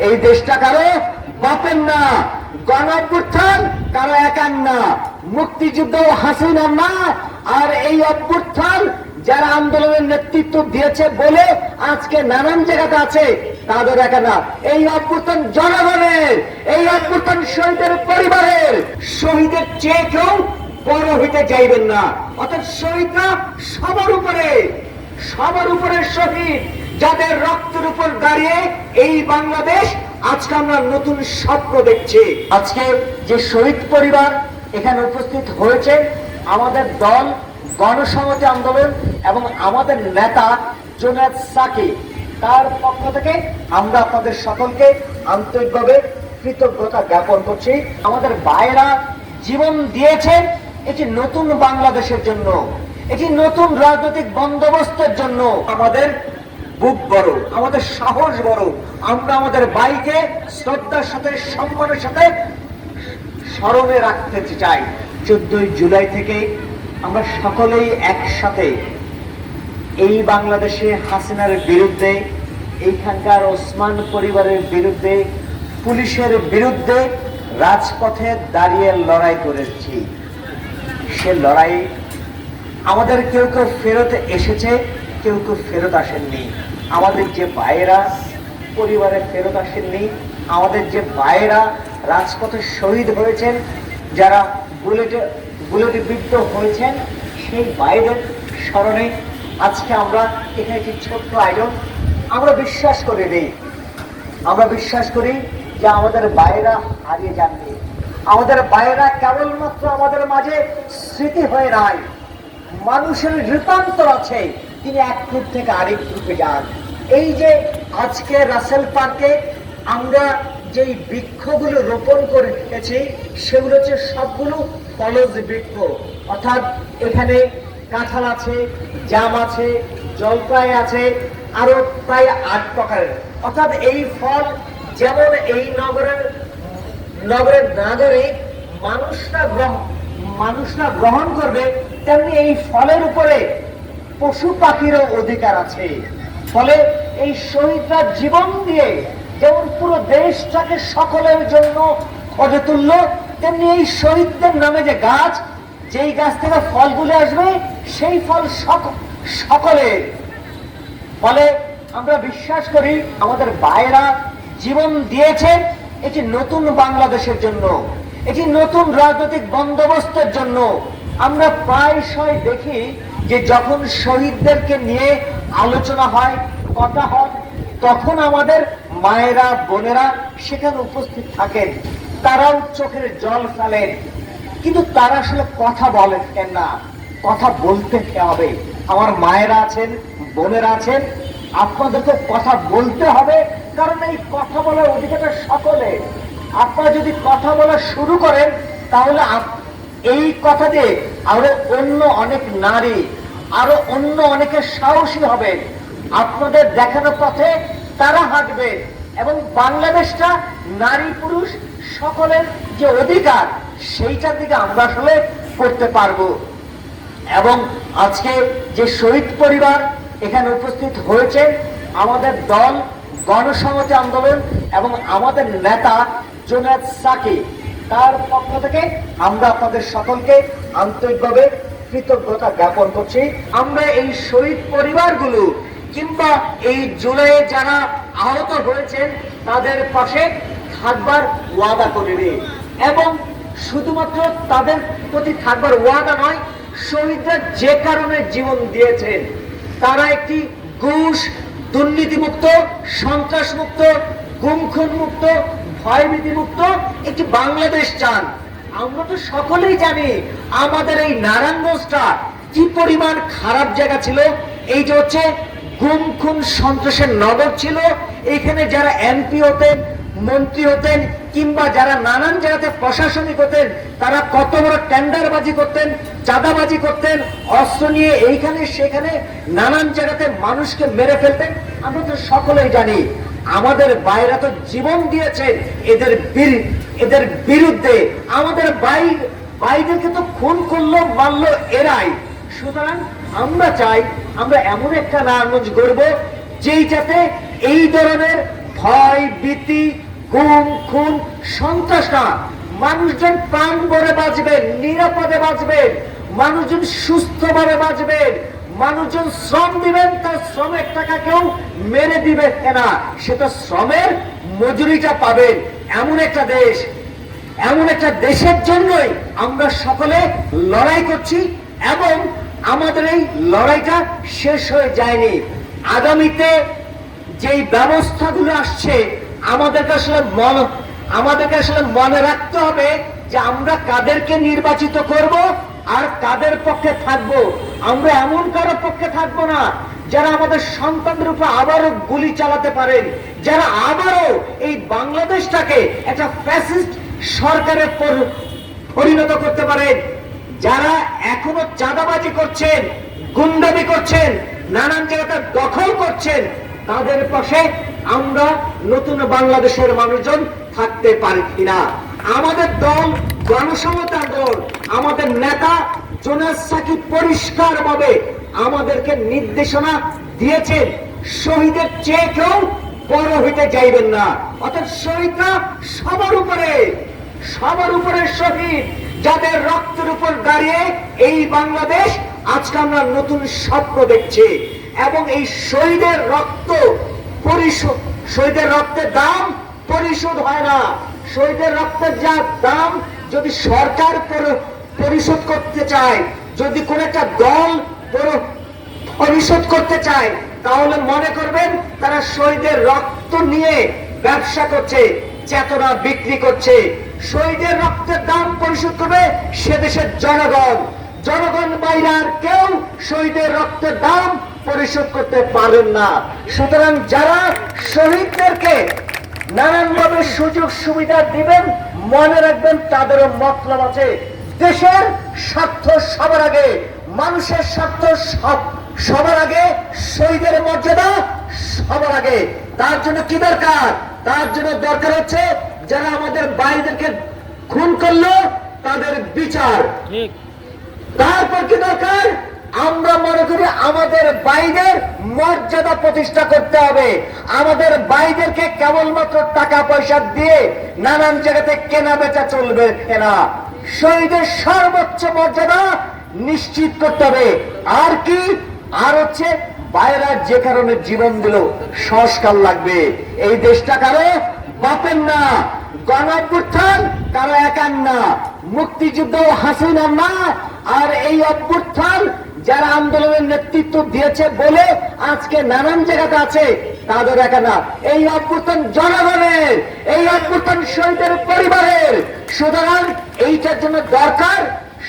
এই দেশটা কারো বাপের না, গণঅভ্যুত্থান কারো একার না, মুক্তিযুদ্ধ হাসিনার না। আর এই অভ্যুত্থান যারা আন্দোলনের নেতৃত্ব দিয়েছে বলে আজকে নানান জায়গাতে আছে, তাদের একা না। এই অভ্যুত্থান জনগণের, এই অভ্যুত্থান শহীদের পরিবারের। শহীদের চেয়ে কেউ বড় হইতে চাইবেন না। অর্থাৎ শহীদরা সবার উপরে শহীদ, যাদের রক্তের উপর দাঁড়িয়ে এই বাংলাদেশ আজকে আমরা নতুন স্বপ্ন দেখছি। আজকে যে শহীদ পরিবার এখানে উপস্থিত হয়েছে, আমাদের দল গণসংহতি আন্দোলন এবং আমাদের নেতা জুনায়েদ সাকিব, তার পক্ষ থেকে আমরা আপনাদের সকলকে আন্তরিকভাবে কৃতজ্ঞতা জ্ঞাপন করছি। আমাদের ভাইয়েরা জীবন দিয়েছেন এটি নতুন বাংলাদেশের জন্য, এটি নতুন রাজনৈতিক বন্দোবস্তের জন্য। আমাদের বুক বড়, আমাদের সাহস বড়। আমরা আমাদের ভাইকে শ্রদ্ধার সাথে, সম্মানের সাথে স্মরণে রাখতে চাই। 14 জুলাই থেকে আমরা সকলেই একসাথে এই বাংলাদেশে হাসিনার বিরুদ্ধে, এইখানকার ওসমান পরিবারের বিরুদ্ধে, পুলিশের বিরুদ্ধে রাজপথে দাঁড়িয়ে লড়াই করেছি। সে লড়াই আমাদের কেউ কেউ ফেরত এসেছে, কেউ কেউ ফেরত আসেননি। আমাদের যে ভাইয়েরা পরিবারে ফেরত আসেননি, আমাদের যে ভাইয়েরা রাজপথে শহীদ হয়েছেন, যারা বুলেটে বিদ্ধ হয়েছেন, সেই ভাইদের স্মরণে আজকে আমরা এখানে একটি ছোট্ট আয়োজন। আমরা বিশ্বাস করি যে আমাদের ভাইয়েরা হারিয়ে যাননি। আমাদের ভাইয়েরা কেবলমাত্র আমাদের মাঝে স্মৃতি হয়ে নাই, মানুষের রূপান্তর আছে। তিনি এক গ্রুপ থেকে আরেক গ্রুপে যান। এই যে আজকে রাসেল পার্কে আমরা যেই বৃক্ষগুলো রোপণ করে রেখেছি, সেগুলো হচ্ছে সবগুলো ফলজ বৃক্ষ। অর্থাৎ এখানে কাঁঠাল আছে, জাম আছে, জলপাই আছে, আরো প্রায় 8 প্রকারের। অর্থাৎ এই ফল যেমন এই নগরের নাগরিক মানুষরা গ্রহণ করবে, তেমনি এই ফলের উপরে পশু পাখিরও অধিকার আছে। ফলে এই শহীদরা জীবন দিয়ে যেমন পুরো দেশটাকে সকলের জন্য করে তুললো, তেমনি এই শহীদদের নামে যে গাছ, যেই গাছ থেকে ফলগুলো আসবে, সেই ফল সকলের। ফলে আমরা বিশ্বাস করি আমাদের ভাইয়েরা জীবন দিয়েছেন এটি নতুন বাংলাদেশের জন্য, এটি নতুন রাজনৈতিক বন্দোবস্তের জন্য। আমরা প্রায়শই দেখি যে যখন শহীদদেরকে নিয়ে আলোচনা হয়, কথা হয়, তখন আমাদের মায়েরা, বোনেরা সেখানে উপস্থিত থাকেন, তারাও চোখের জল ফেলেন, কিন্তু তারা আসলে কথা বলেন না। কথা বলতে হবে। আমার মায়েরা আছেন, বোনেরা আছেন, আপনাদেরকে কথা বলতে হবে, কারণ এই কথা বলার অধিকারটা সকলে। আপনারা যদি কথা বলা শুরু করেন, তাহলে এই কথা দিয়ে আরো অন্য অনেক নারী, আরো অন্য অনেকে সাহসী হবেন, আপনাদের দেখানো পথে তারা হাঁটবে, এবং বাংলাদেশটা নারী পুরুষ সকলের যে অধিকার, সেইটার দিকে আমরা আসলে করতে পারবো। এবং আজকে যে শহীদ পরিবার এখানে উপস্থিত হয়েছে, আমাদের দল গণসংহতি আন্দোলন এবং আমাদের নেতা জুনায়েদ সাকিব, তার পক্ষ থেকে আমরা আপনাদের সকলকে আন্তরিকভাবে কৃতজ্ঞতা জ্ঞাপন করছি। আমরা এই শহীদ পরিবারগুলো কিংবা এই জুলাইয়ে যারা আহত হয়েছেন, তাদের পাশে থাকবার ওয়াদা করিনি, এবং শুধুমাত্র তাদের প্রতি থাকবার ওয়াদা নয়, শহীদরা যে কারণে জীবন দিয়েছেন, তারা একটি ঘুষ, দুর্নীতিমুক্ত, সন্ত্রাসমুক্ত, গুম-খুন মুক্ত, ভয়ভীতি মুক্ত একটি বাংলাদেশ চান। আমরা তো সকলেই জানি আমাদের এই নারায়ণগঞ্জটা কি পরিমাণ খারাপ জায়গা ছিল। এই যে হচ্ছে গুম-খুন সন্ত্রাসের নগর ছিল। এখানে যারা এমপি হতেন, মন্ত্রী হতেন, কিংবা যারা নানান জায়গাতে প্রশাসনিক হতেন, তারা কত বড় টেন্ডারবাজি করতেন, চাঁদাবাজি করতেন, অস্ত্র নিয়ে এইখানে সেখানে নানান জায়গাতে মানুষকে মেরে ফেলতেন। আমরা তো সকলেই জানি আমাদের ভাইরা তো জীবন দিয়েছেন এদের বিরুদ্ধে। আমাদের ভাইদেরকে তো খুন করলো, মারলো এরাই। সুতরাং আমরা চাই আমরা এমন একটা নারায়ণগঞ্জ গড়ব, যেইটাতে এই ধরনের ভয়, ভীতি, গুম খুন সন্ত্রাস না, মানুষজন প্রাণ ভরে বাঁচবেন, নিরাপদে বাঁচবেন, মানুষজন সুস্থভাবে বাঁচবেন, মানুষজন শ্রম দিবেন, তার শ্রমের টাকা কেউ মেরে দিবে না, সেটা শ্রমের মজুরিটা পাবেন। এমন একটা দেশ, এমন একটা দেশের জন্যই আমরা সকলে লড়াই করছি এবং আমাদের এই লড়াইটা শেষ হয়ে যায়নি। আগামীতে যেই ব্যবস্থাগুলো আসছে আমাদেরকে আসলে মনে রাখতে হবে যে আমরা কাদেরকে নির্বাচিত করব আর কাদের পক্ষে থাকব। আমরা এমন কারো পক্ষে থাকবো না যারা আমাদের সন্তানদের উপর আবারও গুলি চালাতে পারেন, যারা আবারও এই বাংলাদেশটাকে একটা ফ্যাসিস্ট সরকারে পরিণত করতে পারেন, যারা এখনো চাঁদাবাজি করছেন, গুন্ডামি করছেন, নানান জায়গাতে দখল করছেন, তাদের পাশে আমরা নতুন বাংলাদেশের মানুষজন থাকতে পারি কিনা। আমাদের দল গণসংহতি আন্দোলন, আমাদের নেতা জোনায়েদ সাকিব পরিষ্কারভাবে আমাদেরকে নির্দেশনা দিয়েছেন, শহীদের চেয়ে কেউ বড় হইতে যাইবেন না। অর্থাৎ শহীদরা সবার উপরে শহীদ, যাদের রক্তের উপর দাঁড়িয়ে এই বাংলাদেশ আজকে আমরা নতুন স্বপ্ন দেখছি। এবং এই শহীদের রক্তের দাম পরিশোধ হয় না। শহীদের রক্তের যা দাম যদি সরকার পরিশোধ করতে চায়, যদি কোন একটা দল পরিশোধ করতে চায়, তাহলে মনে করবেন তারা শহীদের রক্ত নিয়ে ব্যবসা করছে, চেতনা বিক্রি করছে। শহীদের রক্তের দাম পরিশোধ করবে সে দেশের জনগণ বাইরে আর কেউ শহীদের রক্তের দাম পরিশোধ করতে পারেন না। সুতরাং যারা শহীদদেরকে নানানভাবে সুযোগ সুবিধা দিবেন, মনে রাখবেন তাদেরও মতলব আছে। দেশের স্বার্থ সবার আগে, মানুষের স্বার্থ সবার আগে, শহীদের মর্যাদা সবার আগে। তার জন্য কি দরকার? তার জন্য দরকার হচ্ছে যারা আমাদের ভাইদেরকে খুন করলো তাদের বিচার। তারপর কি দরকার? আমরা মনে করি আমাদের ভাইদের মর্যাদা প্রতিষ্ঠা করতে হবে। আমাদের ভাইদেরকে কেবলমাত্র টাকা পয়সা দিয়ে নানান জায়গাতে কেনা বেচা চলবে না। শহীদের সর্বোচ্চ মর্যাদা নিশ্চিত করতে হবে। আর কি? আর হচ্ছে ভাইরা যে কারণে জীবন দিল, সংস্কার লাগবে। এই দেশটা কারো বাপের না, গণঅভ্যুত্থান কারো একার না, মুক্তিযুদ্ধ হাসিনা না। আর এই অভ্যুত্থান যারা আন্দোলনের নেতৃত্ব দিয়েছে বলে আজকে নানান জায়গাতে আছে, তাদের একা না। এই অভ্যুত্থান জনগণের, এই অভ্যুত্থান শহীদের পরিবারের। সুতরাং এইটার জন্য দরকার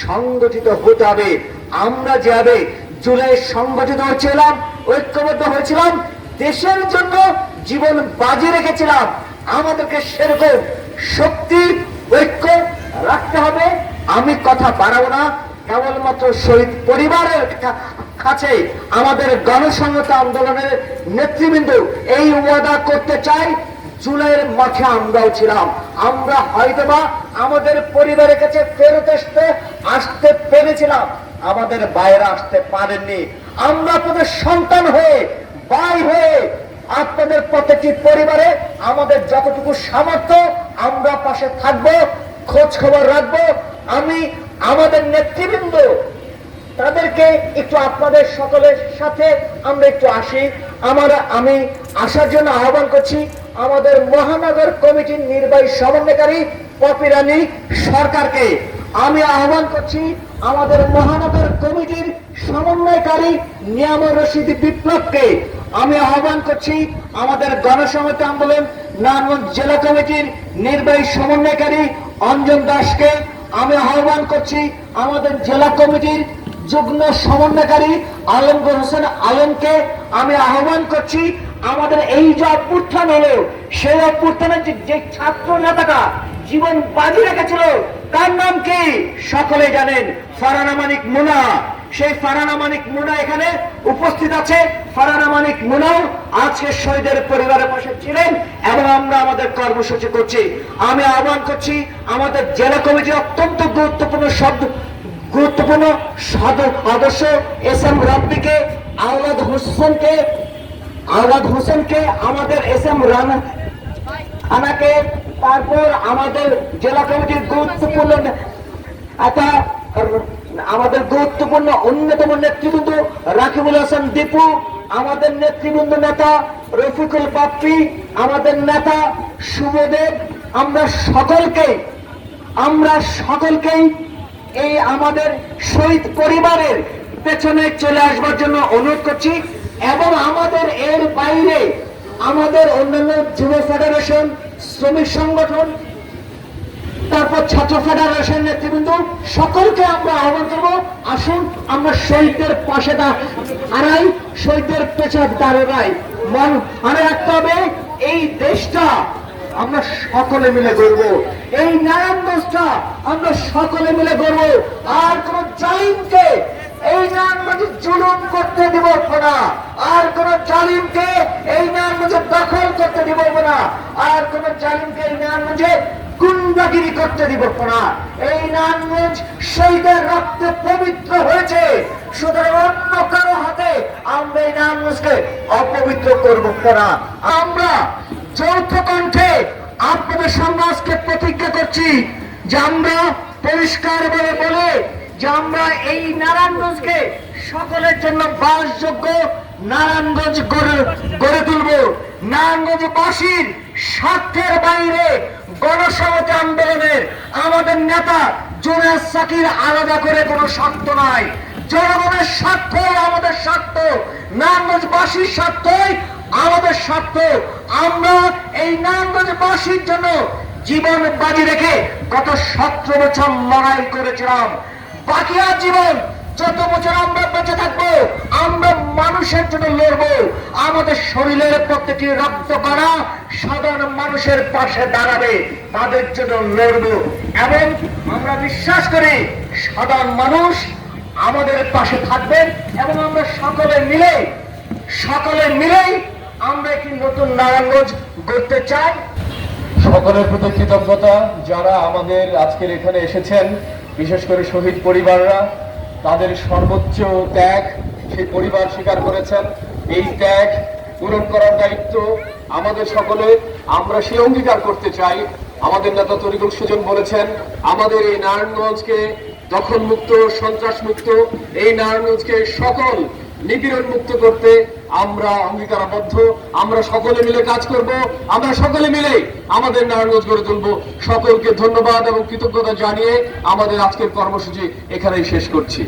সংগঠিত হতে হবে। আমরা যেভাবে জুলাই সংগঠিত হয়েছিলাম, ঐক্যবদ্ধ হয়েছিলাম, দেশের জন্য জীবন বাজি রেখেছিলাম, আমাদেরকে সেরকম শক্তি ঐক্য রাখতে হবে। আমি কথা বাড়াবো না, কেবলমাত্র শহীদ পরিবারের কাছে আমাদের গণসংহতি আন্দোলনের নেতৃবৃন্দ এই ওয়াদা করতে চাই, জুলাইয়ের মাঠে আমরাও ছিলাম। আমরা হয়তোবা আমাদের পরিবারের কাছে ফেরত আসতে পেরেছিলাম, আমাদের বাইরে আসতে পারেননি। আমরা আপনাদের সন্তান হয়ে, ভাই হয়ে, আপনাদের প্রত্যেকটি পরিবারে আমাদের যতটুকু সামর্থ্য আমরা পাশে থাকবো, খোঁজ খবর রাখবো। আমি আমাদের নেতৃবৃন্দ তাদেরকে একটু আপনাদের সকলের সাথে আমরা একটু আসি। আমি আসার জন্য আহ্বান করছি আমাদের মহানগর কমিটির নির্বাহী সমন্বয়কারী পপি রানী সরকারকে। আমি আহ্বান করছি আমাদের মহানগর কমিটির সমন্বয়কারী নিয়ামত রশিদ বিপ্লবকে। আমি আহ্বান করছি আমাদের গণসংহতি আন্দোলন নারায়ণগঞ্জ জেলা কমিটির নির্বাহী সমন্বয়কারী অঞ্জন দাসকে। আমি আহ্বান করছি আমাদের জেলা কমিটির যুগ্ম সমন্বয়কারী আলমগীর হোসেন আলমকে। আমি আহ্বান করছি আমাদের এই যে অভ্যুত্থান হলো, সেই অভ্যুত্থানের যে ছাত্র নেতাটা জীবন বাজি রেখেছিল, তার নাম কি সকলে জানেন, ফারহানা মানিক মুনা। সেই ফারহানা মানিক মুনা এখানে উপস্থিত আছে। ফারহানা মানিক মুনাও আজকে শহীদের পরিবারের পাশে ছিলেন এবং আমরা আমাদের কর্মসূচি করছি। আমি আহ্বান করছি আমাদের জেলা কমিটির অত্যন্ত গুরুত্বপূর্ণ সদস্য এস এম রাব্বিকে, আওলাদ হোসেনকে, আমাদের এস এম আমাকে তারপর আমাদের জেলা কমিটির গুরুত্বপূর্ণ একটা আমাদের গুরুত্বপূর্ণ অন্যতম নেতৃবৃন্দ রাকিবুল হাসান দীপু, আমাদের নেতৃবৃন্দ নেতা রফিকুল বাপ্পি, আমাদের নেতা শুভদেব, আমরা সকলকেই এই আমাদের শহীদ পরিবারের পেছনে চলে আসবার জন্য অনুরোধ করছি। এবং আমাদের এর বাইরে আমাদের অন্যান্য যুব ফেডারেশন, শ্রমিক সংগঠন, তারপর ছাত্র ফেডারেশন নেতৃবৃন্দ সকলকে আমরা আহ্বান করবো, আসুন আমরা শহীদদের পাশে দাঁড়াই, শহীদদের পেছনে দাঁড়াই। মনে রাখতে হবে এই দেশটা আমরা সকলে মিলে গড়ব, এই নারায়ণগঞ্জটা আমরা সকলে মিলে গড়ব। আর কোন জালিমকে এই নারায়ণগঞ্জে জুলুম করতে দিব না, আর কোন জালিমকে এই নারায়ণগঞ্জে দখল করতে দিব না, আর কোন জালিমকে এই নারায়ণগঞ্জে গুন্ডাগিরি করতে দিব না। এই নারায়ণগঞ্জ শহীদের রক্তে পবিত্র হয়েছে, সুতরাং অন্য কারো হাতে আমরা এই নারায়ণগঞ্জকে অপবিত্র করব না। আমরা যৌথ কণ্ঠে আপনাদের সামনে আজকে প্রতিজ্ঞা করছি যে আমরা পরিষ্কার বলে যে আমরা এই নারায়ণগঞ্জকে সকলের জন্য বাসযোগ্য নারায়ণগঞ্জ গড়ে তুলব। নারায়ণগঞ্জবাসীর স্বার্থের বাইরে গণসংহতি আন্দোলনের আমাদের নেতা জুনায়েদ সাকির আলাদা করে কোনো স্বার্থ নাই। জনগণের স্বার্থ আমাদের স্বার্থ, নারায়ণগঞ্জবাসীর স্বার্থই আমাদের স্বার্থ। আমরা এই নারায়ণগঞ্জবাসীর জন্য জীবন বাজি রেখে গত 17 বছর লড়াই করেছিলাম। বাকি জীবন যত বছর আমরা বেঁচে থাকবো আমরা মানুষের জন্য লড়বো। আমাদের শরীরের প্রত্যেকটি রক্ত করা সাধারণ মানুষের পাশে দাঁড়াবে, তাদের জন্য লড়বো। এবং আমরা বিশ্বাস করি সাধারণ মানুষ আমাদের পাশে থাকবেন এবং আমরা সকলে মিলেই আমরা একটি নতুন নারায়ণগঞ্জ গড়তে চাই। সকলের প্রতি কৃতজ্ঞতা যারা আমাদের আজকের এখানে এসেছেন, বিশেষ করে শহীদ পরিবাররা, তাদের সর্বোচ্চ ত্যাগ সেই পরিবার স্বীকার করেছেন। এই ত্যাগ পূরণ করার দায়িত্ব আমাদের সকলে, আমরা সেই অঙ্গীকার করতে চাই। আমাদের নেতা তরিকুল সুজন বলেছেন আমাদের এই নারায়ণগঞ্জকে দখল মুক্ত, সন্ত্রাস মুক্ত, এই নারায়ণগঞ্জকে সকল নিপীড়ন মুক্ত করতে আমরা অঙ্গীকারাবদ্ধ। আমরা সকলে মিলে কাজ করব, আমরা সকলে মিলে আমাদের নারায়ণগঞ্জ গড়ে তুলব। সকলকে ধন্যবাদ এবং কৃতজ্ঞতা জানিয়ে আমাদের আজকের কর্মসূচি এখানেই শেষ করছি।